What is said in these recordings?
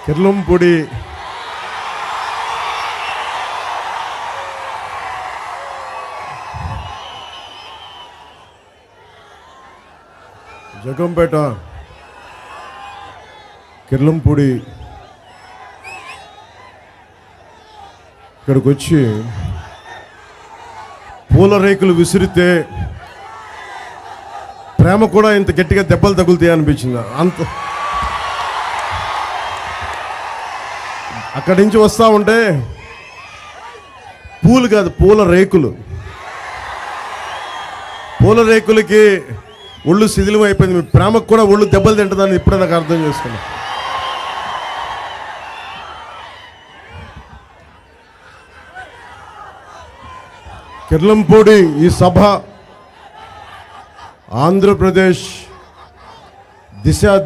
కిర్లంపూడి జగంపేట కిర్లంపూడి ఇక్కడికి వచ్చి పూల రేకులు విసిరితే ప్రేమ కూడా ఇంత గట్టిగా దెబ్బలు తగులుతాయి అనిపించింది. అంత అక్కడి నుంచి వస్తూ ఉంటే పూలు కాదు, పూల రేకులకి ఒళ్ళు శిథిలం అయిపోయింది. మీ ప్రేమకు కూడా ఒళ్ళు దెబ్బలు తింటుందని ఇప్పుడే నాకు అర్థం చేసుకున్నా. కిర్లంపూడి ఈ సభ ఆంధ్రప్రదేశ్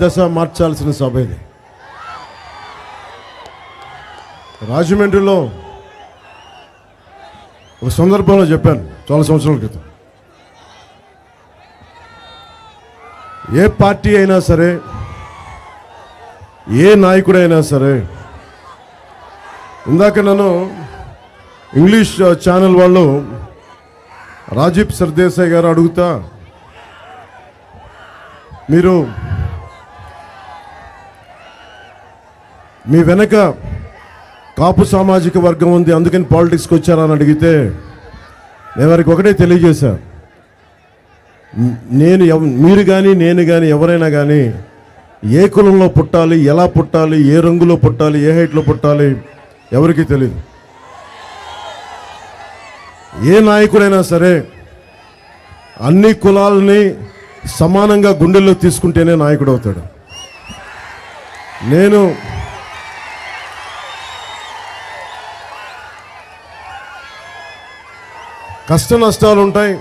దశ మార్చాల్సిన సభ ఇది. రాజమండ్రిలో ఒక సందర్భంలో చెప్పాను చాలా సంవత్సరాల క్రితం, ఏ పార్టీ అయినా సరే, ఏ నాయకుడైనా సరే, ఇందాక నన్ను ఇంగ్లీష్ ఛానల్ వాళ్ళు రాజీవ్ సర్దేశాయ్ గారు అడుగుతా, మీరు మీ వెనక కాపు సామాజిక వర్గం ఉంది అందుకని పాలిటిక్స్కి వచ్చారని అడిగితే నేను వారికి ఒకటే తెలియజేశా, మీరు కానీ నేను కానీ ఎవరైనా కానీ ఏ కులంలో పుట్టాలి, ఎలా పుట్టాలి, ఏ రంగులో పుట్టాలి, ఏ హైట్లో పుట్టాలి ఎవరికీ తెలియదు. ఏ నాయకుడైనా సరే అన్ని కులాలని సమానంగా గుండెల్లో తీసుకుంటేనే నాయకుడు అవుతాడు. నేను కష్ట నష్టాలు ఉంటాయి,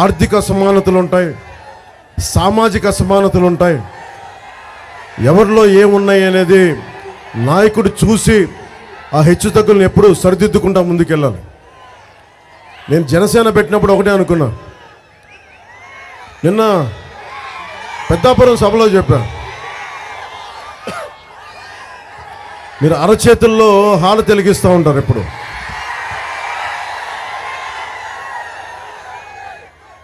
ఆర్థిక అసమానతలు ఉంటాయి, సామాజిక అసమానతలు ఉంటాయి. ఎవరిలో ఏమున్నాయి అనేది నాయకుడు చూసి ఆ హెచ్చుతగ్గులను ఎప్పుడూ సరిదిద్దుకుంటా ముందుకెళ్ళాలి. నేను జనసేన పెట్టినప్పుడు ఒకటే అనుకున్నా, నిన్న పెద్దాపురం సభలో చెప్పా, మీరు అరచేతుల్లో హాలు తెలిగిస్తూ ఉంటారు ఎప్పుడు.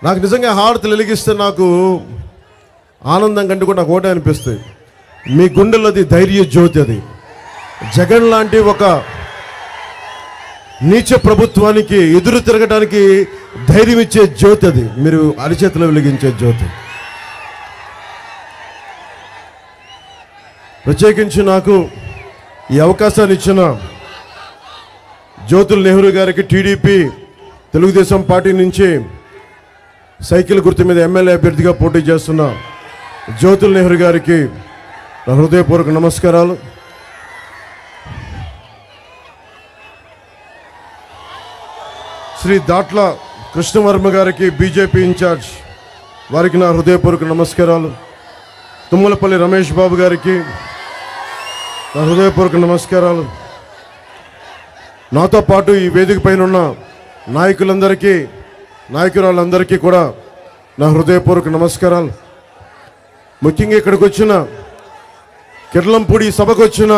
నాకు నిజంగా హారతి వెలిగిస్తే నాకు ఆనందం కంటే కూడా నాకు ఒకటే అనిపిస్తుంది, మీ గుండెల్లోది ధైర్య జ్యోతి. అది జగన్ లాంటి ఒక నీచ ప్రభుత్వానికి ఎదురు తిరగడానికి ధైర్యం ఇచ్చే జ్యోతి, అది మీరు అరిచేతిలో వెలిగించే జ్యోతి. ప్రత్యేకించి నాకు ఈ అవకాశాన్ని ఇచ్చిన జ్యోతుల్ నెహ్రూ గారికి, టీడీపీ తెలుగుదేశం పార్టీ నుంచి సైకిల్ గుర్తు మీద ఎమ్మెల్యే అభ్యర్థిగా పోటీ చేస్తున్న జ్యోతుల్ నెహ్రూ గారికి నా హృదయపూర్వక నమస్కారాలు. శ్రీ దాట్ల కృష్ణవర్మ గారికి, బీజేపీ ఇన్ఛార్జ్, వారికి నా హృదయపూర్వక నమస్కారాలు. తుమ్మలపల్లి రమేష్ బాబు గారికి నా హృదయపూర్వక నమస్కారాలు. నాతో పాటు ఈ వేదిక పైన ఉన్న నాయకులందరికీ, నాయకురాళ్ళందరికీ కూడా నా హృదయపూర్వక నమస్కారాలు. ముఖ్యంగా ఇక్కడికి వచ్చిన కిర్లంపూడి సభకు వచ్చిన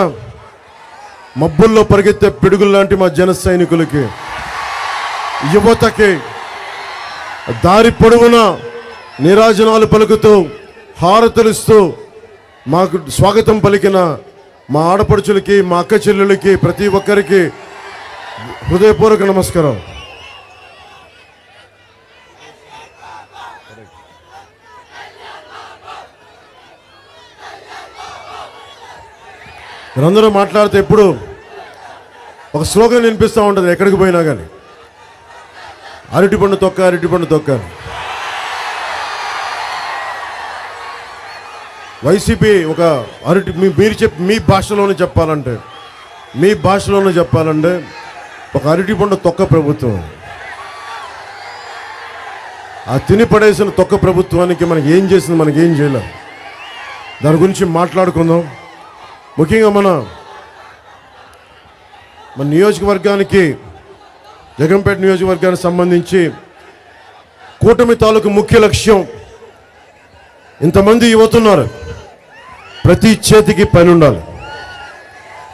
మబ్బుల్లో పరిగెత్తే పిడుగులు లాంటి మా జన సైనికులకి, యువతకి, దారి పొడవున నీరాజనాలు పలుకుతూ హారతులిస్తూ మాకు స్వాగతం పలికిన మా ఆడపడుచులకి, మా అక్క చెల్లెలకి, ప్రతి ఒక్కరికి హృదయపూర్వక నమస్కారం. మీరందరూ మాట్లాడితే ఎప్పుడు ఒక స్లోగన్ వినిపిస్తూ ఉంటుంది ఎక్కడికి పోయినా కానీ, అరటిపండు తొక్క, అరటిపండు తొక్క. వైసీపీ ఒక మీ భాషలోనే చెప్పాలంటే ఒక అరటిపండు తొక్క ప్రభుత్వం. ఆ తిని పడేసిన తొక్క ప్రభుత్వానికి మనకి ఏం చేసింది, మనకి ఏం చేయలేదు. దాని గురించి మాట్లాడుకుందాం. ముఖ్యంగా మన నియోజకవర్గానికి, జగంపేట నియోజకవర్గానికి సంబంధించి కూటమి తాలూకు ముఖ్య లక్ష్యం, ఇంతమంది యువతున్నారు, ప్రతి చేతికి పని ఉండాలి.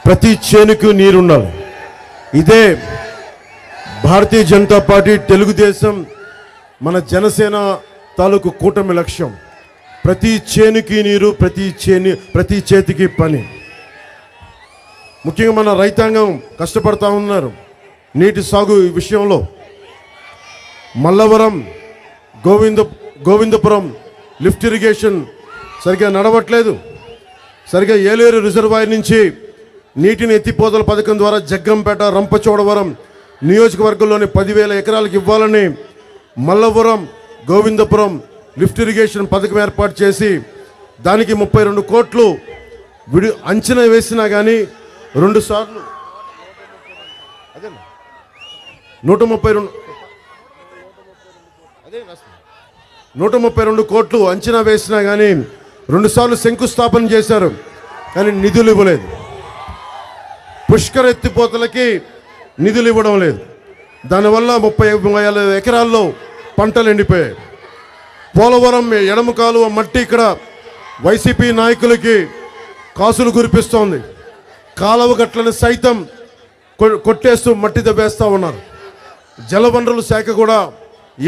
ప్రతి చేనుకు నీరుండాలి. ఇదే భారతీయ జనతా పార్టీ, తెలుగుదేశం, మన జనసేన తాలూకు కూటమి లక్ష్యం. ప్రతి చేనుకి నీరు, ప్రతి చేతికి పని. ముఖ్యంగా మన రైతాంగం కష్టపడతా ఉన్నారు నీటి సాగు విషయంలో. మల్లవరం, గోవిందపురం లిఫ్ట్ ఇరిగేషన్ సరిగ్గా నడవట్లేదు. సరిగ్గా ఏలేరు రిజర్వాయర్ నుంచి నీటిని ఎత్తిపోతల పథకం ద్వారా జగ్గంపేట, రంపచోడవరం నియోజకవర్గంలోని 10,000 ఎకరాలకు ఇవ్వాలని మల్లవరం, గోవిందపురం లిఫ్ట్ ఇరిగేషన్ పథకం ఏర్పాటు చేసి దానికి 32 కోట్లు అంచనా వేసినా కానీ 2 సార్లు 132 కోట్లు అంచనా వేసినా కానీ 2 సార్లు శంకుస్థాపన చేశారు, కానీ నిధులు ఇవ్వలేదు. పుష్కర ఎత్తిపోతలకి నిధులు ఇవ్వడం లేదు. దానివల్ల 30 ఎకరాల్లో పంటలు ఎండిపోయాయి. పోలవరం ఎడమ కాలువ మట్టి ఇక్కడ వైసీపీ నాయకులకి కాసులు కురిపిస్తోంది. కాలువ గట్లను సైతం కొట్టేస్తూ మట్టి దవ్వేస్తూ ఉన్నారు. జలవనరుల శాఖ కూడా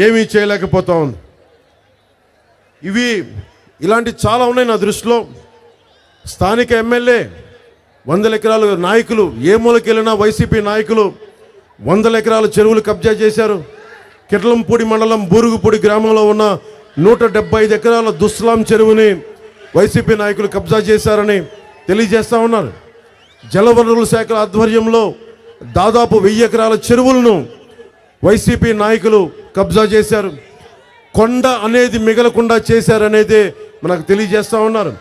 ఏమీ చేయలేకపోతా ఉంది. ఇలాంటి చాలా ఉన్నాయి నా దృష్టిలో. స్థానిక ఎమ్మెల్యే 100 ఎకరాలు నాయకులు, ఏ మూలకెళ్ళినా వైసీపీ నాయకులు 100 ఎకరాల చెరువులు కబ్జా చేశారు. కిర్లంపూడి మండలం బూరుగుపూడి గ్రామంలో ఉన్న 175 ఎకరాల దుస్లాం చెరువుని వైసీపీ నాయకులు కబ్జా చేశారని తెలియజేస్తూ ఉన్నారు. జలవనరుల శాఖ ఆధ్వర్యంలో దాదాపు 1000 ఎకరాల చెరువులను వైసీపీ నాయకులు కబ్జా చేశారు. కొండ అనేది మిగలకుండా చేశారనేది మనకు తెలియజేస్తూ ఉన్నారు.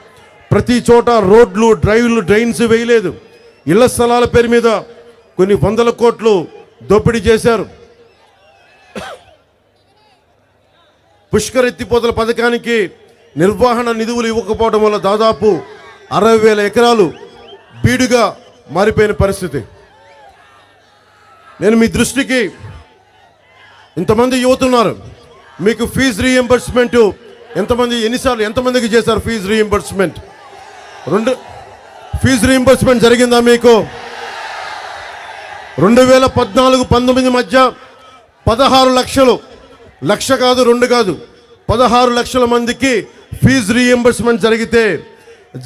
ప్రతి చోట రోడ్లు, డ్రైన్స్ వేయలేదు. ఇళ్ల స్థలాల పేరు మీద కొన్ని 100 కోట్లు దోపిడీ చేశారు. పుష్కర ఎత్తిపోతల పథకానికి నిర్వహణ నిధులు ఇవ్వకపోవడం వల్ల దాదాపు 60,000 ఎకరాలు బీడుగా మారిపోయిన పరిస్థితి. నేను మీ దృష్టికి, ఇంతమంది యువతున్నారు, మీకు ఫీజు రీఎంబర్స్మెంట్ ఎంతమందికి చేశారు? ఫీజు రీఎంబర్స్మెంట్ ఫీజు రీఎంబర్స్మెంట్ జరిగిందా మీకు? 2014-19 మధ్య 16 లక్షలు, లక్ష కాదు 2 కాదు, 16 లక్షల మందికి ఫీజు రీఎంబర్స్మెంట్ జరిగితే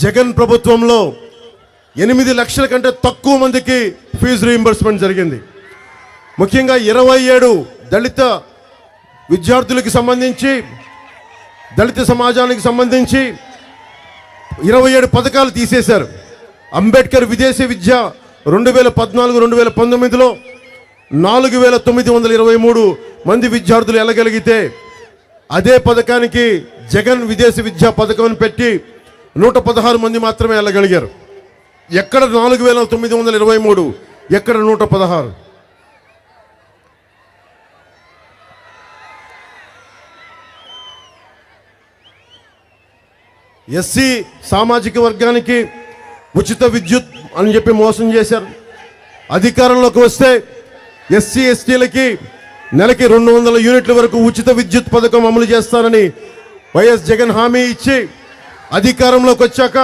జగన్ ప్రభుత్వంలో 8 లక్షల కంటే తక్కువ మందికి ఫీజు రీఎంబర్స్మెంట్ జరిగింది. ముఖ్యంగా 27 దళిత విద్యార్థులకి సంబంధించి, దళిత సమాజానికి సంబంధించి 27 పథకాలు తీసేశారు. అంబేద్కర్ విదేశీ విద్య 2014-2019లో 4,923 మంది విద్యార్థులు వెళ్ళగలిగితే, అదే పథకానికి జగన్ విదేశీ విద్యా పథకం పెట్టి 116 మంది మాత్రమే వెళ్ళగలిగారు. ఎక్కడ 4,923, ఎక్కడ 116? ఎస్సీ సామాజిక వర్గానికి ఉచిత విద్యుత్ అని చెప్పి మోసం చేశారు. అధికారంలోకి వస్తే ఎస్సీ ఎస్టీలకి నెలకి 200 యూనిట్ల వరకు ఉచిత విద్యుత్ పథకం అమలు చేస్తానని వైఎస్ జగన్ హామీ ఇచ్చి, అధికారంలోకి వచ్చాక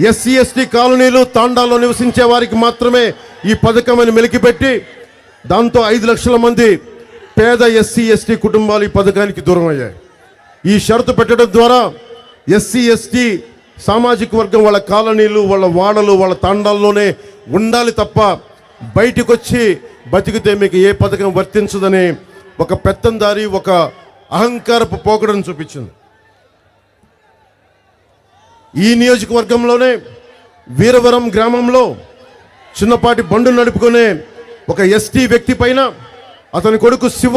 ఎస్సీ ఎస్టీ కాలనీలు, తాండాల్లో నివసించే వారికి మాత్రమే ఈ పథకం అని మెలికిపెట్టి, దాంతో 5 లక్షల మంది పేద ఎస్సీ ఎస్టీ కుటుంబాలు ఈ పథకానికి దూరం అయ్యాయి. ఈ షరతు పెట్టడం ద్వారా ఎస్సీ ఎస్టీ సామాజిక వర్గం వాళ్ళ కాలనీలు, వాళ్ళ వాడలు, వాళ్ళ తాండాల్లోనే ఉండాలి తప్ప బయటకు వచ్చి బతికితే మీకు ఏ పథకం వర్తించదని ఒక పెత్తందారి, ఒక అహంకారపు పోకడను చూపించింది. ఈ నియోజకవర్గంలోనే వీరవరం గ్రామంలో చిన్నపాటి బండు నడుపుకునే ఒక ఎస్టీ వ్యక్తి పైన, అతని కొడుకు శివ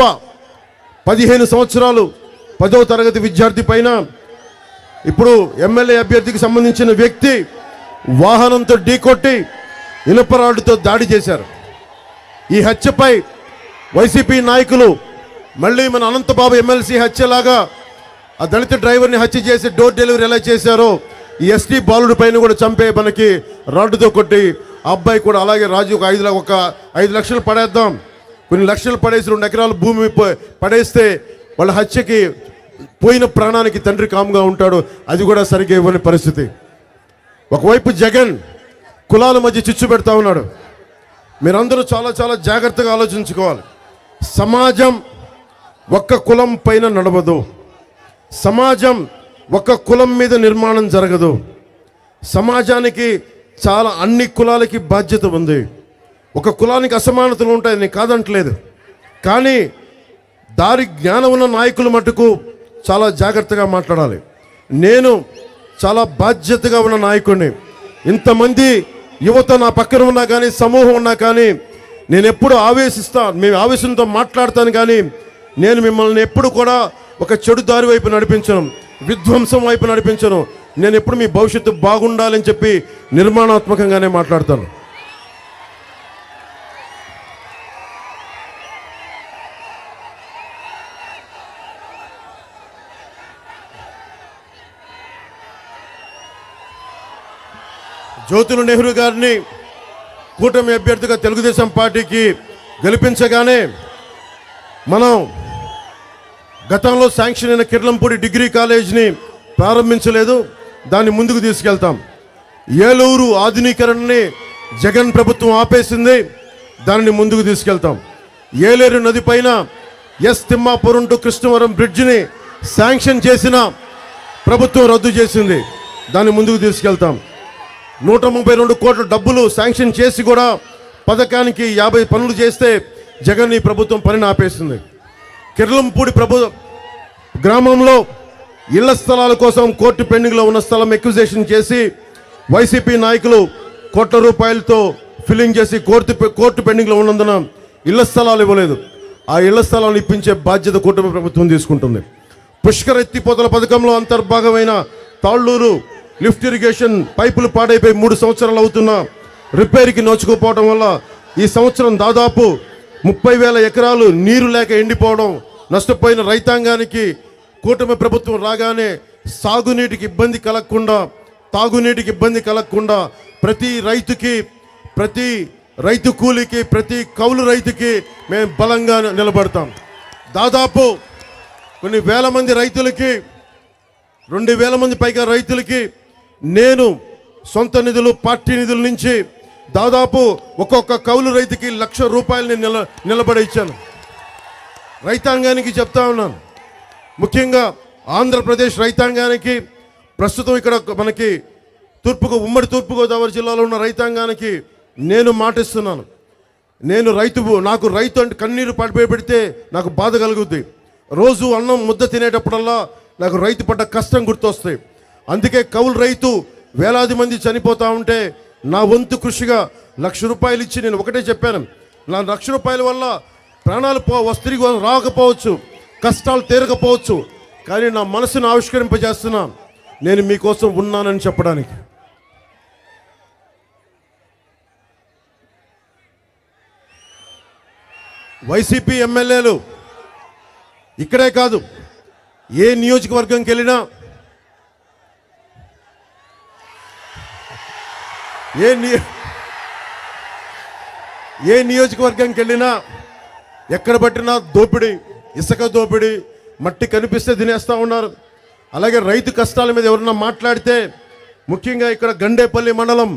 15 సంవత్సరాలు 10వ తరగతి విద్యార్థి పైన, ఇప్పుడు ఎమ్మెల్యే అభ్యర్థికి సంబంధించిన వ్యక్తి వాహనంతో ఢీకొట్టి ఇనుపరాడుతో దాడి చేశారు. ఈ హత్యపై వైసీపీ నాయకులు మళ్ళీ మన అనంతబాబు ఎమ్మెల్సీ హత్యలాగా ఆ దళిత డ్రైవర్ని హత్య చేసి డోర్ డెలివరీ ఎలా చేశారో, ఈ ఎస్టీ బాలుడి పైన కూడా చంపే మనకి రాడ్డుతో కొట్టి, ఆ అబ్బాయి కూడా అలాగే రాజు ఒక 5 లక్షలు పడేద్దాం, కొన్ని లక్షలు పడేసి 2 ఎకరాల భూమి పడేస్తే వాళ్ళ హత్యకి పోయిన ప్రాణానికి తండ్రి కాముగా ఉంటాడు. అది కూడా సరిగ్గా ఇవ్వని పరిస్థితి. ఒకవైపు జగన్ కులాల మధ్య చిచ్చు పెడతా ఉన్నాడు. మీరందరూ చాలా చాలా జాగ్రత్తగా ఆలోచించుకోవాలి. సమాజం ఒక్క కులం పైన నడవదు. సమాజం ఒక్క కులం మీద నిర్మాణం జరగదు. సమాజానికి చాలా అన్ని కులాలకి బాధ్యత ఉంది. ఒక కులానికి అసమానతలు ఉంటాయి, నేను కాదంటలేదు. కానీ దారి జ్ఞానం ఉన్న నాయకులు మటుకు చాలా జాగ్రత్తగా మాట్లాడాలి. నేను చాలా బాధ్యతగా ఉన్న నాయకుడిని. ఇంతమంది యువత నా పక్కన ఉన్నా కానీ, సమూహం ఉన్నా కానీ, నేను ఎప్పుడు మేము ఆవేశంతో మాట్లాడతాను. కానీ నేను మిమ్మల్ని ఎప్పుడు కూడా ఒక చెడు దారి వైపు నడిపించను, విధ్వంసం వైపు నడిపించను. నేను ఎప్పుడు మీ భవిష్యత్తు బాగుండాలని చెప్పి నిర్మాణాత్మకంగానే మాట్లాడతాను. జ్యోతుల నెహ్రూ గారిని కూటమి అభ్యర్థిగా తెలుగుదేశం పార్టీకి గెలిపించగానే మనం గతంలో శాంక్షన్ అయిన కిర్లంపూడి డిగ్రీ కాలేజ్ని ప్రారంభించలేదు, దాన్ని ముందుకు తీసుకెళ్తాం. ఏలూరు ఆధునీకరణని జగన్ ప్రభుత్వం ఆపేసింది, దానిని ముందుకు తీసుకెళ్తాం. ఏలేరు నది పైన తిమ్మాపురం టు కృష్ణవరం బ్రిడ్జిని శాంక్షన్ చేసిన ప్రభుత్వం రద్దు చేసింది, దాన్ని ముందుకు తీసుకెళ్తాం. 132 కోట్ల డబ్బులు శాంక్షన్ చేసి కూడా పథకానికి 50 పనులు చేస్తే జగన్ ఈ ప్రభుత్వం పనిని ఆపేసింది. కిర్లంపూడి గ్రామంలో ఇళ్ల స్థలాల కోసం కోర్టు పెండింగ్లో ఉన్న స్థలం ఎక్విజిషన్ చేసి వైసీపీ నాయకులు కోట్ల రూపాయలతో ఫిల్లింగ్ చేసి కోర్టు పెండింగ్లో ఉన్నందున ఇళ్ల స్థలాలు ఇవ్వలేదు. ఆ ఇళ్ల స్థలాలను ఇప్పించే బాధ్యత కూటమి ప్రభుత్వం తీసుకుంటుంది. పుష్కర ఎత్తిపోతల పథకంలో అంతర్భాగమైన తాళ్ళూరు లిఫ్ట్ ఇరిగేషన్ పైపులు పాడైపోయి 3 సంవత్సరాలు అవుతున్నా రిపేర్కి నోచుకోపోవడం వల్ల ఈ సంవత్సరం దాదాపు 30,000 ఎకరాలు నీరు లేక ఎండిపోవడం, నష్టపోయిన రైతాంగానికి కూటమి ప్రభుత్వం రాగానే సాగునీటికి ఇబ్బంది కలగకుండా, తాగునీటికి ఇబ్బంది కలగకుండా ప్రతి రైతుకి, ప్రతి రైతు కూలికి, ప్రతి కౌలు రైతుకి మేము బలంగా నిలబడతాం. దాదాపు కొన్ని వేల మంది రైతులకి, 2,000 మంది పైగా రైతులకి నేను సొంత నిధులు, పార్టీ నిధుల నుంచి దాదాపు ఒక్కొక్క కౌలు రైతుకి 1,00,000 రూపాయలని నిలబడి ఇచ్చాను. రైతాంగానికి చెప్తా ఉన్నాను, ముఖ్యంగా ఆంధ్రప్రదేశ్ రైతాంగానికి, ప్రస్తుతం ఇక్కడ మనకి ఉమ్మడి తూర్పుగోదావరి జిల్లాలో ఉన్న రైతాంగానికి నేను మాటిస్తున్నాను. నాకు రైతు అంటే కన్నీరు పెడితే నాకు బాధ కలుగుద్ది. రోజు అన్నం ముద్ద తినేటప్పుడల్లా నాకు రైతు పడ్డ కష్టం గుర్తొస్తాయి. అందుకే కౌలు రైతు వేలాది మంది చనిపోతూ ఉంటే నా వంతు కృషిగా 1,00,000 రూపాయలు ఇచ్చి నేను ఒకటే చెప్పాను, నా 1,00,000 రూపాయల వల్ల ప్రాణాలు తిరిగి రాకపోవచ్చు, కష్టాలు తీరకపోవచ్చు, కానీ నా మనసును ఆవిష్కరింపజేస్తున్నా, నేను మీకోసం ఉన్నానని చెప్పడానికి. వైసీపీ ఎమ్మెల్యేలు ఇక్కడే కాదు, ఏ నియోజకవర్గంకి వెళ్ళినా, ఏ నియోజకవర్గంకి వెళ్ళినా ఎక్కడ పట్టినా దోపిడీ, ఇసుక దోపిడీ, మట్టి కనిపిస్తే తినేస్తూ ఉన్నారు. అలాగే రైతు కష్టాల మీద ఎవరన్నా మాట్లాడితే, ముఖ్యంగా ఇక్కడ గండేపల్లి మండలం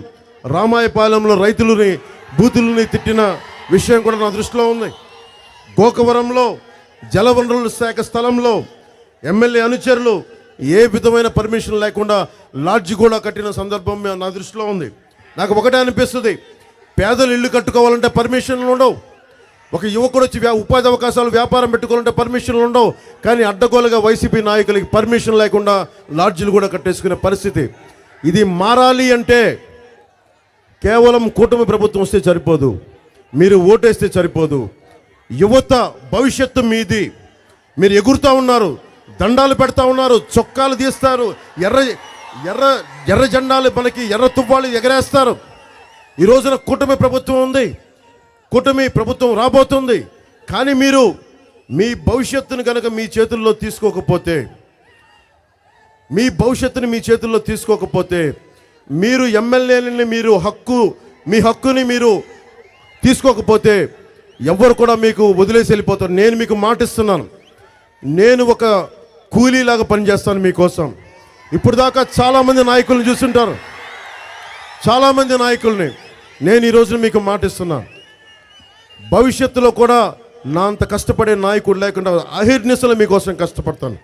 రామాయపాలెంలో రైతులని బూతులని తిట్టిన విషయం కూడా నా దృష్టిలో ఉంది. గోకవరంలో జలవనరుల శాఖ స్థలంలో ఎమ్మెల్యే అనుచరులు ఏ విధమైన పర్మిషన్ లేకుండా లాడ్జి కూడా కట్టిన సందర్భం నా దృష్టిలో ఉంది. నాకు ఒకటే అనిపిస్తుంది, పేదలు ఇల్లు కట్టుకోవాలంటే పర్మిషన్లు ఉండవు, ఒక యువకుడు వచ్చి ఉపాధి అవకాశాలు వ్యాపారం పెట్టుకోవాలంటే పర్మిషన్లు ఉండవు. కానీ అడ్డగోలుగా వైసీపీ నాయకులకి పర్మిషన్ లేకుండా లాడ్జీలు కూడా కట్టేసుకునే పరిస్థితి. ఇది మారాలి అంటే కేవలం కూటమి ప్రభుత్వం వస్తే సరిపోదు, మీరు ఓటేస్తే సరిపోదు. యువత భవిష్యత్తు మీది. మీరు ఎగురుతూ ఉన్నారు, దండాలు పెడతా ఉన్నారు, చొక్కాలు తీస్తారు, ఎర్ర జెండాలు మనకి ఎర్ర తువ్వాళ్ళు ఎగరేస్తారు. ఈ రోజున కూటమి ప్రభుత్వం ఉంది, కూటమి ప్రభుత్వం రాబోతుంది. కానీ మీరు మీ భవిష్యత్తును కనుక మీ చేతుల్లో తీసుకోకపోతే, మీరు ఎమ్మెల్యేలని మీ హక్కుని మీరు తీసుకోకపోతే ఎవ్వరు కూడా మీకు వదిలేసి వెళ్ళిపోతారు. నేను మీకు మాటిస్తున్నాను, నేను ఒక కూలీలాగా పనిచేస్తాను మీకోసం. ఇప్పుడు దాకా చాలామంది నాయకులను చూస్తుంటారు, చాలామంది నాయకుల్ని నేను ఈ రోజున మీకు మాటిస్తున్నా, భవిష్యత్తులో కూడా నా అంత కష్టపడే నాయకుడు లేకుండా అహిర్నిశలు మీకోసం కష్టపడతాను.